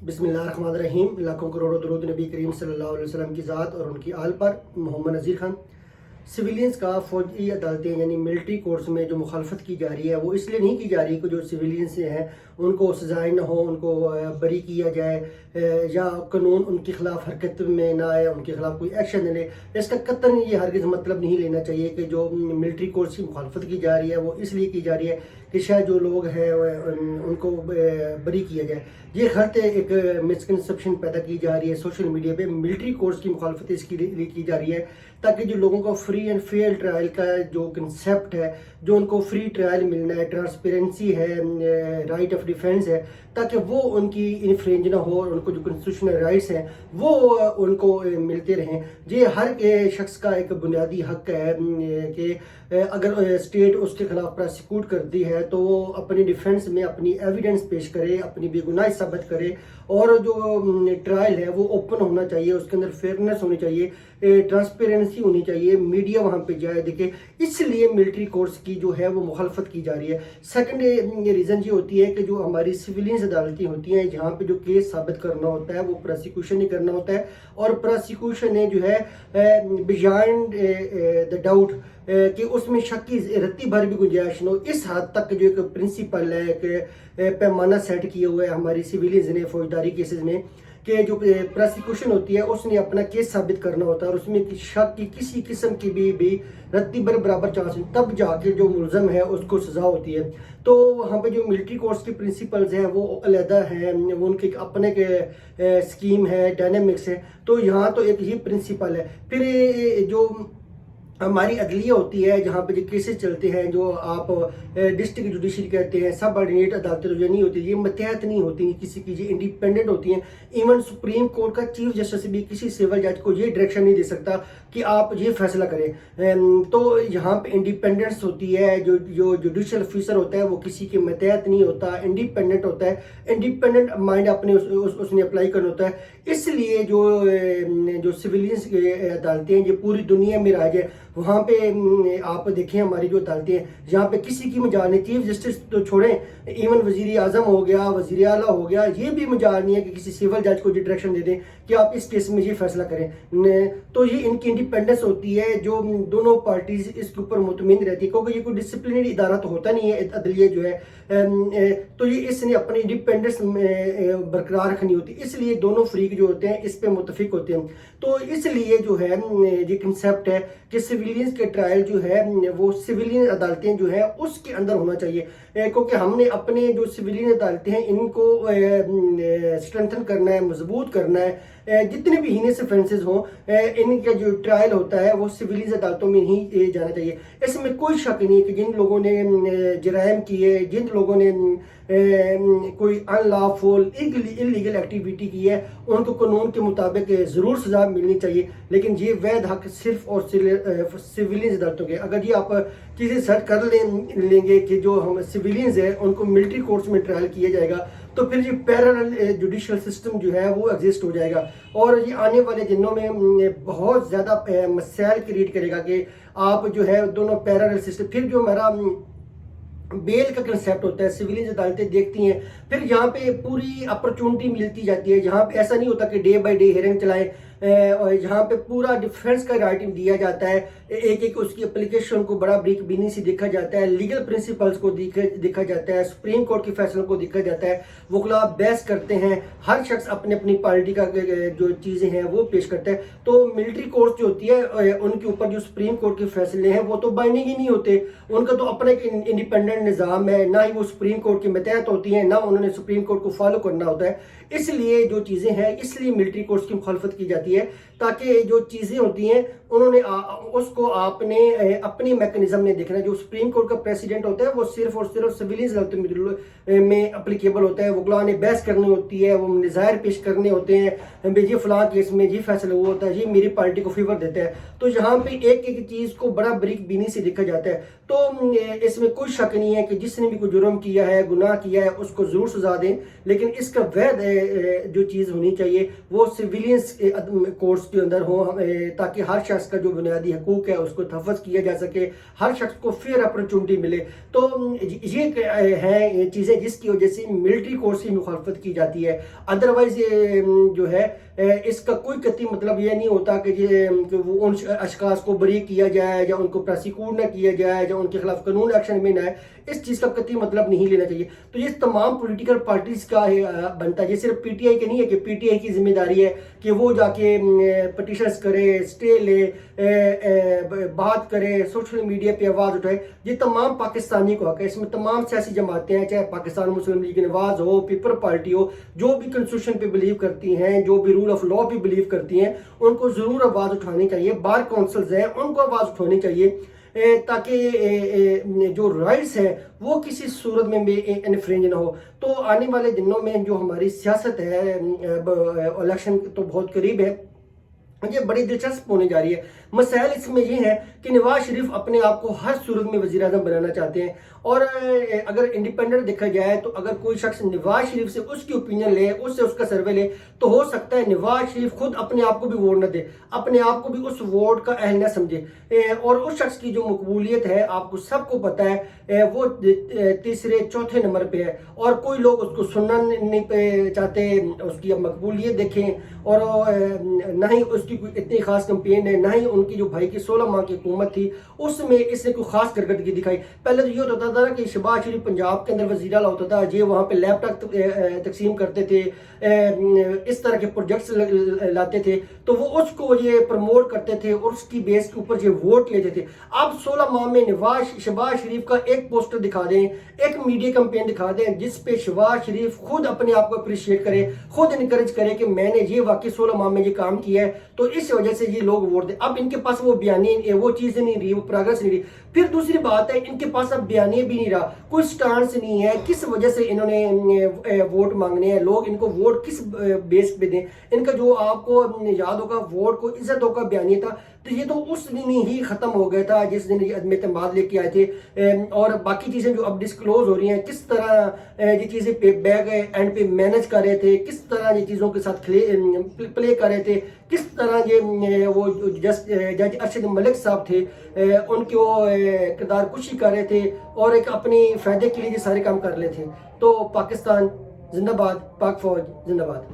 بسم اللہ الرحمن الرحیم۔ لاکھوں کروڑوں درود نبی کریم صلی اللہ علیہ وسلم کی ذات اور ان کی آل پر۔ محمد نذیر خان۔ سویلینز کا فوجی عدالتیں یعنی ملٹری کورٹس میں جو مخالفت کی جا رہی ہے وہ اس لیے نہیں کی جا رہی کہ جو سویلینز ہیں ان کو سزائیں نہ ہوں، ان کو بری کیا جائے یا قانون ان کے خلاف حرکت میں نہ آئے، ان کے خلاف کوئی ایکشن نہ لے۔ اس کا قطعاً یہ ہرگز مطلب نہیں لینا چاہیے کہ جو ملٹری کورٹس کی مخالفت کی جا رہی ہے وہ اس لیے کی جا رہی ہے کہ شاید جو لوگ ہیں ان کو بری کیا جائے۔ یہ غلط ایک مسکنسپشن پیدا کی جا رہی ہے سوشل میڈیا پہ۔ ملٹری کورٹس کی مخالفت اس کے لیے کی جا رہی ہے تاکہ جو لوگوں کو فری اینڈ فیئر ٹرائل کا جو کنسیپٹ ہے، جو ان کو فری ٹرائل ملنا ہے، ٹرانسپیرنسی ہے، رائٹ آف ڈیفینس ہے، تاکہ وہ ان کی انفرینج نہ ہو اور ان کو جو کنسٹیٹیوشنل رائٹس ہیں وہ ان کو ملتے رہیں۔ یہ ہر شخص کا ایک بنیادی حق ہے کہ اگر اسٹیٹ اس کے خلاف پراسیکیوٹ کرتی ہے تو وہ اپنی ڈیفینس میں اپنی ایویڈنس پیش کرے، اپنی بے گناہی ثابت کرے، اور جو ٹرائل ہے وہ اوپن ہونا چاہیے، اس کے اندر فیئرنیس ہونی چاہیے، ٹرانسپیرنسی ہونی چاہیے، میڈیا وہاں پہ جائے دیکھے۔ اس لیے ملٹری کورٹس کی جو ہے وہ مخالفت کی جا رہی ہے۔ سیکنڈ ریزن یہ ہوتی ہے کہ جو ہماری سویلینز عدالتیں ہوتی ہیں جہاں پہ جو کیس ثابت کرنا ہوتا ہے وہ پراسیکیوشن ہی کرنا ہوتا ہے، اور پراسیکیوشن نے جو ہے بیہائنڈ دا ڈاؤٹ کہ اس میں شک کی رتی بھر بھی گنجائش نہ ہو، اس حد تک جو ایک پرنسپل ہے کہ پیمانہ سیٹ کیے ہوئے ہے ہماری سویلینز نے فوجداری کیسز میں کہ جو پراسیکیوشن ہوتی ہے اس نے اپنا کیس ثابت کرنا ہوتا ہے، اور اس میں شک کی کسی قسم کی بھی رتی بھر برابر چانس نہیں، تب جا کے جو ملزم ہے اس کو سزا ہوتی ہے۔ تو وہاں پہ جو ملٹری کورٹس کی پرنسپلز ہیں وہ علیحدہ ہیں، وہ ان کے اپنے اسکیم ہے، ڈائنامکس ہے۔ تو یہاں تو ایک یہ پرنسپل ہے۔ پھر جو ہماری عدلیہ ہوتی ہے جہاں پہ جو کیسز چلتے ہیں، جو آپ ڈسٹرکٹ جوڈیشری کہتے ہیں، سب آرڈینیٹ عدالتیں جو نہیں ہوتی، یہ متحد نہیں ہوتی کسی کی، یہ انڈیپینڈنٹ ہوتی ہیں۔ ایون سپریم کورٹ کا چیف جسٹس بھی کسی سول جج کو یہ ڈائریکشن نہیں دے سکتا کہ آپ یہ فیصلہ کریں۔ تو یہاں پہ انڈیپینڈنس ہوتی ہے، جو جوڈیشل آفیسر ہوتا ہے وہ کسی کے متحد نہیں ہوتا، انڈیپینڈنٹ ہوتا ہے، انڈیپینڈنٹ مائنڈ اپنے اس نے اپلائی کرنا ہوتا ہے۔ اس لیے جو سویلینز عدالتیں ہیں یہ پوری دنیا میں رائج ہے۔ وہاں پہ آپ دیکھیں ہماری جو عدالتیں ہیں جہاں پہ کسی کی مجال نہیں، چیف جسٹس تو چھوڑیں، ایون وزیر اعظم ہو گیا، وزیر اعلیٰ ہو گیا، یہ بھی مجال نہیں ہے کہ کسی سول جج کو یہ ڈائریکشن دے دیں کہ آپ اس کیس میں یہ فیصلہ کریں۔ تو یہ ان کی انڈیپینڈنس ہوتی ہے، جو دونوں پارٹیز اس کے اوپر مطمئن رہتی ہے، کیونکہ یہ کوئی ڈسپلنری ادارہ تو ہوتا نہیں ہے عدلیہ جو ہے، تو یہ اس نے اپنی انڈیپینڈنس برقرار رکھنی ہوتی ہے۔ اس لیے دونوں فریق جو ہوتے ہیں اس پہ متفق ہوتے ہیں۔ تو اس لیے جو ہے یہ کنسیپٹ ہے کہ سویلینز کے ٹرائل جو ہے وہ سویلین عدالتیں جو ہیں اس کے اندر ہونا چاہیے، کیونکہ ہم نے اپنے جو سویلین عدالتیں ہیں ان کو اسٹرینتھن کرنا ہے، مضبوط کرنا ہے۔ جتنے بھی ہینس افینسز ہوں ان کا جو ٹرائل ہوتا ہے وہ سویلینز عدالتوں میں ہی جانا چاہیے۔ اس میں کوئی شک نہیں ہے کہ جن لوگوں نے جرائم کیے، جن لوگوں نے کوئی ان لافل انلیگل ایکٹیویٹی کی ہے، ان کو قانون کے مطابق ضرور سزا ملنی چاہیے، لیکن یہ وید حق صرف اور سویلینز عدالتوں کے۔ اگر یہ آپ چیزیں سرچ کر لیں گے کہ جو ہم سویلینز ہیں ان کو ملٹری کورٹس میں ٹرائل کیا جائے گا تو پھر یہ پیرالل جوڈیشل سسٹم جو ہے وہ ایگزسٹ ہو جائے گا، اور یہ آنے والے دنوں میں بہت زیادہ مسائل کریٹ کرے گا کہ آپ جو ہے دونوں پیرالل سسٹم۔ پھر جو ہمارا بیل کا کنسیپٹ ہوتا ہے، سویلینز عدالتیں دیکھتی ہیں، پھر یہاں پہ پوری اپرچونٹی ملتی جاتی ہے، جہاں پہ ایسا نہیں ہوتا کہ ڈے بائی ڈے ہیئرنگ چلائیں، یہاں پہ پورا ڈیفینس کا رائٹ دیا جاتا ہے، ایک اس کی اپلیکیشن کو بڑا بریک بینی سے دیکھا جاتا ہے، لیگل پرنسپلز کو دیکھا جاتا ہے، سپریم کورٹ کے فیصلوں کو دیکھا جاتا ہے، وکلاء بحث کرتے ہیں، ہر شخص اپنی اپنی پارٹی کا جو چیزیں ہیں وہ پیش کرتا ہے۔ تو ملٹری کورٹ جو ہوتی ہے ان کے اوپر جو سپریم کورٹ کے فیصلے ہیں وہ تو بائنڈنگ ہی نہیں ہوتے، ان کا تو اپنا ایک انڈیپینڈنٹ نظام ہے، نہ ہی وہ سپریم کورٹ کے متحد ہوتی ہیں، نہ انہوں نے سپریم کورٹ کو فالو کرنا ہوتا ہے۔ اس لیے جو چیزیں ہیں اس لیے ملٹری کورٹس کی مخالفت کی جاتی ہے، تاکہ جو چیزیں ہوتی ہیں انہوں نے اس کو آپ نے اپنی میکنزم میں دیکھنا ہے۔ جو سپریم کورٹ کا پریسیڈنٹ ہوتا ہے وہ صرف اور صرف سویلینز عدالتوں میں اپلیکیبل ہوتا ہے، وکلاء نے بحث کرنی ہوتی ہے، وہ نظائر پیش کرنے ہوتے ہیں، یہ فلاں کیس میں یہ فیصلہ ہوا ہوتا ہے، یہ میری پارٹی کو فیور دیتا ہے۔ تو یہاں پہ ایک ایک چیز کو بڑا بریک بینی سے دیکھا جاتا ہے۔ تو اس میں کوئی شک نہیں ہے کہ جس نے بھی کوئی جرم کیا ہے، گناہ کیا ہے، اس کو ضرور سزا دیں، لیکن اس کا وید جو چیز ہونی چاہیے وہ سویلینز کورٹس کے اندر ہوں تاکہ ہر شخص کا جو بنیادی حقوق ہے اس کو تحفظ کیا جا سکے، ہر شخص کو فیئر اپرچونٹی ملے. تو یہ ہیں یہ چیزیں جس کی وجہ سے ملٹری کورٹس کی مخالفت کی جاتی ہے. ادروائز جو ہے اس کا کوئی قطعی مطلب یہ نہیں ہوتا کہ وہ ان اشخاص کو بری کیا جائے یا ان کو پراسیکیوٹ نہ کیا جائے یا ان کے خلاف قانون ایکشن میں نہ آئے. اس چیز کا قطعی مطلب نہیں لینا چاہیے. تو یہ تمام پولیٹیکل پارٹیز کا بنتا ہے. یہ صرف پی ٹی آئی کے نہیں ہے کہ پی ٹی آئی کی ذمہ داری ہے کہ وہ جا کے پٹیشنز کرے، اسٹے لے، بات کرے، سوشل میڈیا پہ آواز اٹھائے. یہ تمام پاکستانی کو حق ہے. اس میں تمام سیاسی جماعتیں ہیں، چاہے پاکستان مسلم لیگ نواز ہو، پیپل پارٹی ہو، جو بھی کنسٹیٹیوشن پہ بلیو کرتی ہیں، جو بھی رول آف لا پہ بلیو کرتی ہیں، ان کو ضرور آواز اٹھانی چاہیے. بار کونسلز ہیں ان کو آواز اٹھانی چاہیے تاکہ جو رائٹس ہیں وہ کسی صورت میں بھی انفرنج نہ ہو. تو آنے والے دنوں میں جو ہماری سیاست ہے، الیکشن تو بہت قریب ہے، یہ بڑی دلچسپ ہونے جا رہی ہے. مسائل اس میں یہ ہیں کہ نواز شریف اپنے آپ کو ہر صورت میں وزیر اعظم بنانا چاہتے ہیں. اور اگر انڈیپینڈنٹ دیکھا جائے تو اگر کوئی شخص نواز شریف سے اس کی اوپینین لے، اس سے اس کا سروے لے، تو ہو سکتا ہے نواز شریف خود اپنے آپ کو بھی ووٹ نہ دے، اپنے آپ کو بھی اس ووٹ کا اہل نہ سمجھے. اور اس شخص کی جو مقبولیت ہے آپ کو سب کو پتہ ہے وہ تیسرے چوتھے نمبر پہ ہے. اور کوئی لوگ اس کو سننا نہیں چاہتے، اس کی مقبولیت دیکھیں. اور نہ ہی اس کی کوئی اتنی خاص کمپین ہے، نہ ہی ان کی جو بھائی کی 16 ماہ کی حکومت تھی اس میں اس نے کوئی خاص کارکردگی دکھائی. پہلے تو یہ ہوتا تھا کہ شہباز شریف پنجاب کے اندر وزیر اعلیٰ ہوتا تھا، یہ وہاں پہ لیپ ٹاپ تقسیم کرتے تھے، اس طرح کے پروجیکٹس لاتے تھے، تو وہ اس کو یہ پروموٹ کرتے تھے اور اس کی بیس کے اوپر یہ ووٹ لیتے تھے. اب 16 ماہ میں شہباز شریف کا ایک پوسٹر دکھا دیں، ایک میڈیا کمپین دکھا دیں جس پہ شہباز شریف خود اپنے آپ کو اپریشیٹ کرے، خود انکریج کرے کہ میں نے یہ واقعی 16 ماہ میں یہ کام کیا ہے، تو اس وجہ سے یہ لوگ ووٹ دیں. اب ان کے پاس وہ بیانیے، وہ چیزیں نہیں رہی، وہ پروگرس نہیں رہی. پھر دوسری بات ہے ان کے پاس اب بیانیے بھی نہیں رہا، کوئی سٹانس نہیں ہے کس وجہ سے انہوں نے ووٹ مانگنے ہیں. لوگ ان کو ووٹ کس بیس پہ دیں. ان کا جو آپ کو یاد ہوگا ووٹ کو عزت ہوگا بیانیہ تھا، تو یہ تو اس دن ہی ختم ہو گیا تھا جس دن یہ عدم اعتماد لے کے آئے تھے. اور باقی چیزیں جو اب ڈسکلوز ہو رہی ہیں، کس طرح یہ چیزیں بیک اینڈ پہ مینج کر رہے تھے، کس طرح یہ چیزوں کے ساتھ پلے کر رہے تھے، کس طرح یہ وہ جج ارشد ملک صاحب تھے ان کو کردار کشی کر رہے تھے اور ایک اپنی فائدے کے لیے یہ سارے کام کر رہے تھے. تو پاکستان زندہ باد، پاک فوج زندہ باد.